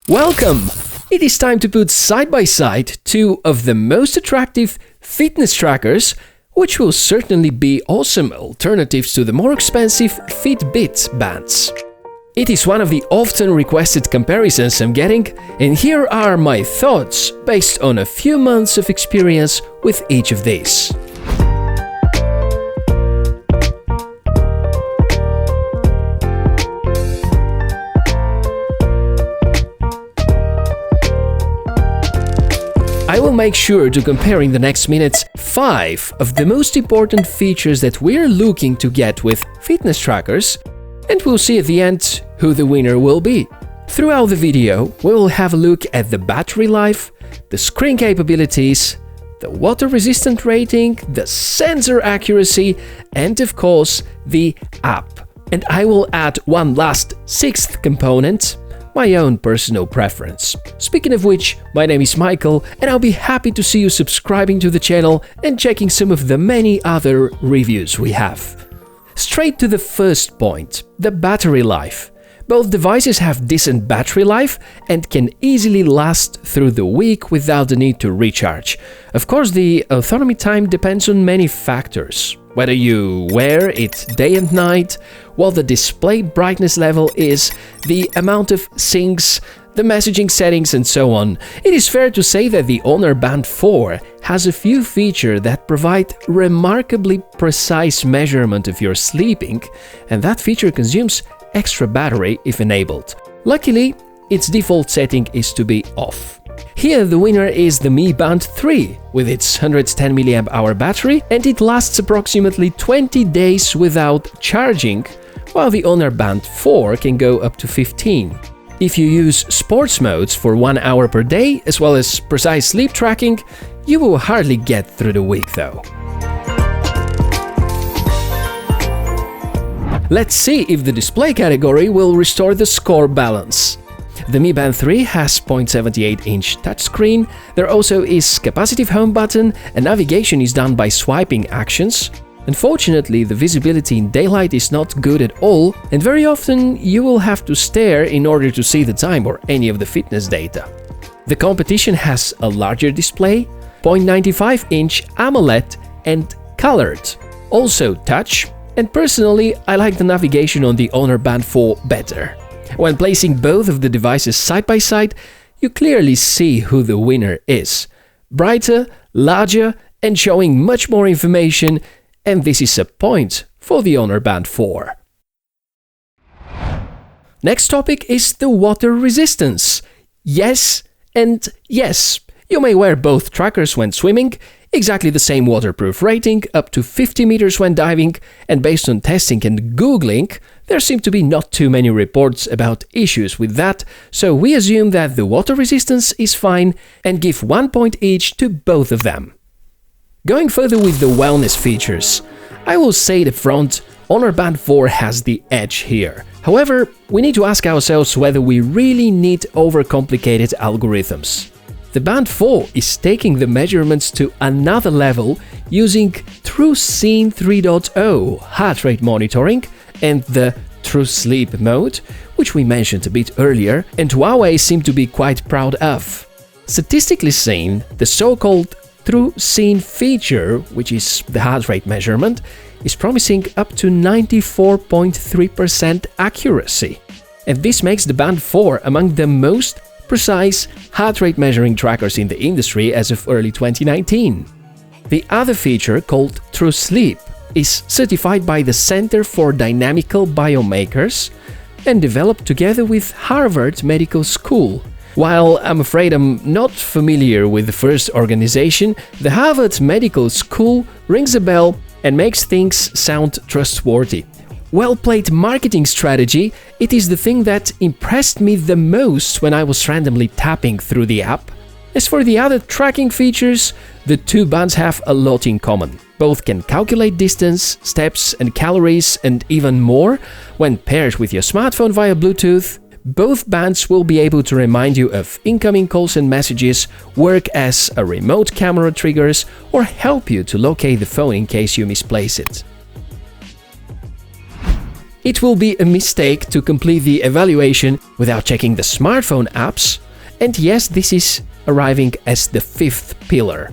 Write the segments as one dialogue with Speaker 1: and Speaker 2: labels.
Speaker 1: Welcome! It is time to put side by side two of the most attractive fitness trackers, which will certainly be awesome alternatives to the more expensive Fitbit bands. It is one of the often requested comparisons I'm getting, and here are my thoughts based on a few months of experience with each of these. I will make sure to compare in the next minutes 5 of the most important features that we're looking to get with fitness trackers, and we'll see at the end who the winner will be. Throughout the video, we will have a look at the battery life, the screen capabilities, the water-resistant rating, the sensor accuracy, and of course, the app. And I will add one last 6th component, my own personal preference. Speaking of which, my name is Michael, and I'll be happy to see you subscribing to the channel and checking some of the many other reviews we have. Straight to the first point, the battery life. Both devices have decent battery life and can easily last through the week without the need to recharge. Of course, the autonomy time depends on many factors. Whether you wear it day and night, what the display brightness level is, the amount of syncs, the messaging settings, and so on. It is fair to say that the Honor Band 4 has a few features that provide remarkably precise measurement of your sleeping, and that feature consumes extra battery if enabled. Luckily, its default setting is to be off. Here the winner is the Mi Band 3 with its 110 mAh battery, and it lasts approximately 20 days without charging, while the Honor Band 4 can go up to 15. If you use sports modes for 1 hour per day, as well as precise sleep tracking, you will hardly get through the week though. Let's see if the display category will restore the score balance. The Mi Band 3 has 0.78-inch touchscreen, there also is capacitive home button, and navigation is done by swiping actions. Unfortunately, the visibility in daylight is not good at all, and very often you will have to stare in order to see the time or any of the fitness data. The competition has a larger display, 0.95-inch AMOLED, and colored. Also touch, and personally I like the navigation on the Honor Band 4 better. When placing both of the devices side by side, you clearly see who the winner is. Brighter, larger, and showing much more information, and this is a point for the Honor Band 4. Next topic is the water resistance. Yes and yes. You may wear both trackers when swimming, exactly the same waterproof rating, up to 50 meters when diving, and based on testing and Googling, there seem to be not too many reports about issues with that, so we assume that the water resistance is fine and give 1 point each to both of them. Going further with the wellness features, I will say the front, Honor Band 4 has the edge here. However, we need to ask ourselves whether we really need overcomplicated algorithms. The Band 4 is taking the measurements to another level using TrueScene 3.0 heart rate monitoring and the True Sleep mode, which we mentioned a bit earlier, and Huawei seem to be quite proud of. Statistically seen, the so-called TrueScene feature, which is the heart rate measurement, is promising up to 94.3% accuracy. And this makes the Band 4 among the most precise heart rate measuring trackers in the industry as of early 2019. The other feature, called True Sleep, is certified by the Center for Dynamical Biomarkers and developed together with Harvard Medical School. While I'm afraid I'm not familiar with the first organization, the Harvard Medical School rings a bell and makes things sound trustworthy. Well-played marketing strategy, it is the thing that impressed me the most when I was randomly tapping through the app. As for the other tracking features, the two bands have a lot in common. Both can calculate distance, steps and calories and even more. When paired with your smartphone via Bluetooth, both bands will be able to remind you of incoming calls and messages, work as a remote camera triggers, or help you to locate the phone in case you misplace it. It will be a mistake to complete the evaluation without checking the smartphone apps. And yes, this is arriving as the fifth pillar.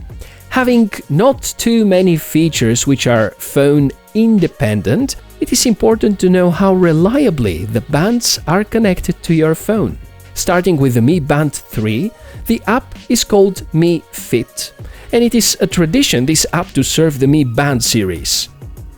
Speaker 1: Having not too many features which are phone independent, it is important to know how reliably the bands are connected to your phone. Starting with the Mi Band 3, the app is called Mi Fit, and it is a tradition this app to serve the Mi Band series.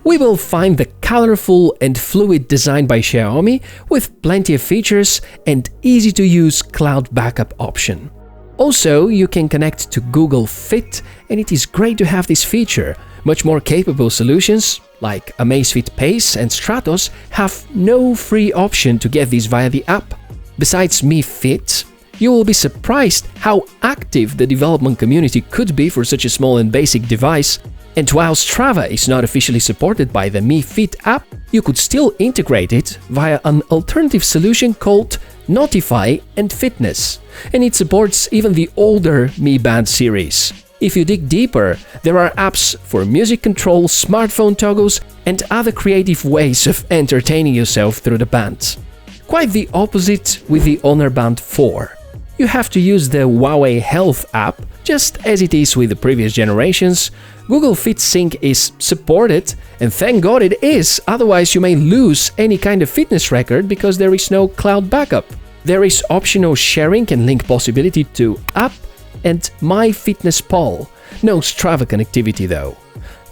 Speaker 1: We will find the colorful and fluid design by Xiaomi with plenty of features and easy-to-use cloud backup option. Also, you can connect to Google Fit, and it is great to have this feature. Much more capable solutions, like Amazfit Pace and Stratos, have no free option to get this via the app. Besides Mi Fit, you will be surprised how active the development community could be for such a small and basic device. And while Strava is not officially supported by the Mi Fit app, you could still integrate it via an alternative solution called Notify and Fitness, and it supports even the older Mi Band series. If you dig deeper, there are apps for music control, smartphone toggles, and other creative ways of entertaining yourself through the band. Quite the opposite with the Honor Band 4. You have to use the Huawei Health app, just as it is with the previous generations. Google Fit Sync is supported, and thank God it is, otherwise you may lose any kind of fitness record because there is no cloud backup. There is optional sharing and link possibility to App and MyFitnessPal. No Strava connectivity though.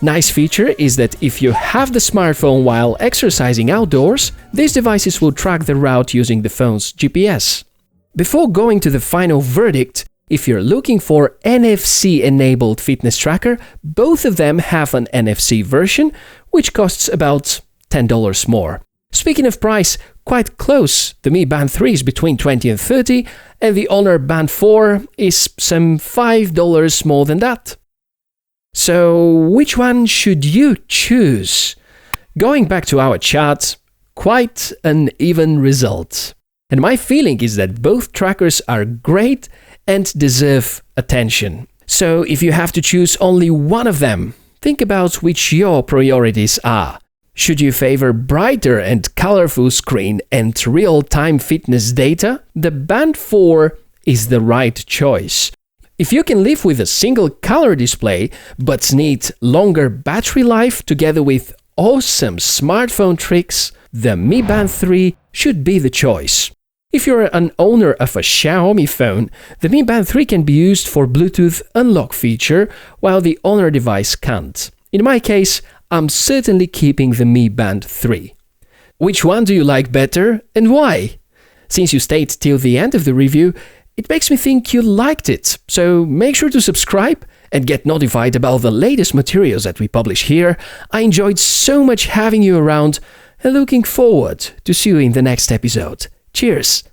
Speaker 1: Nice feature is that if you have the smartphone while exercising outdoors, these devices will track the route using the phone's GPS. Before going to the final verdict, if you're looking for NFC-enabled fitness tracker, both of them have an NFC version, which costs about $10 more. Speaking of price, quite close. The Mi Band 3 is between $20 and $30, and the Honor Band 4 is some $5 more than that. So, which one should you choose? Going back to our chart, quite an even result. And my feeling is that both trackers are great and deserve attention. So if you have to choose only one of them, think about which your priorities are. Should you favor brighter and colorful screen and real-time fitness data? The Band 4 is the right choice. If you can live with a single color display but need longer battery life together with awesome smartphone tricks, the Mi Band 3 should be the choice. If you're an owner of a Xiaomi phone, the Mi Band 3 can be used for Bluetooth unlock feature, while the Honor device can't. In my case, I'm certainly keeping the Mi Band 3. Which one do you like better and why? Since you stayed till the end of the review, it makes me think you liked it, so make sure to subscribe and get notified about the latest materials that we publish here. I enjoyed so much having you around and looking forward to see you in the next episode. Cheers!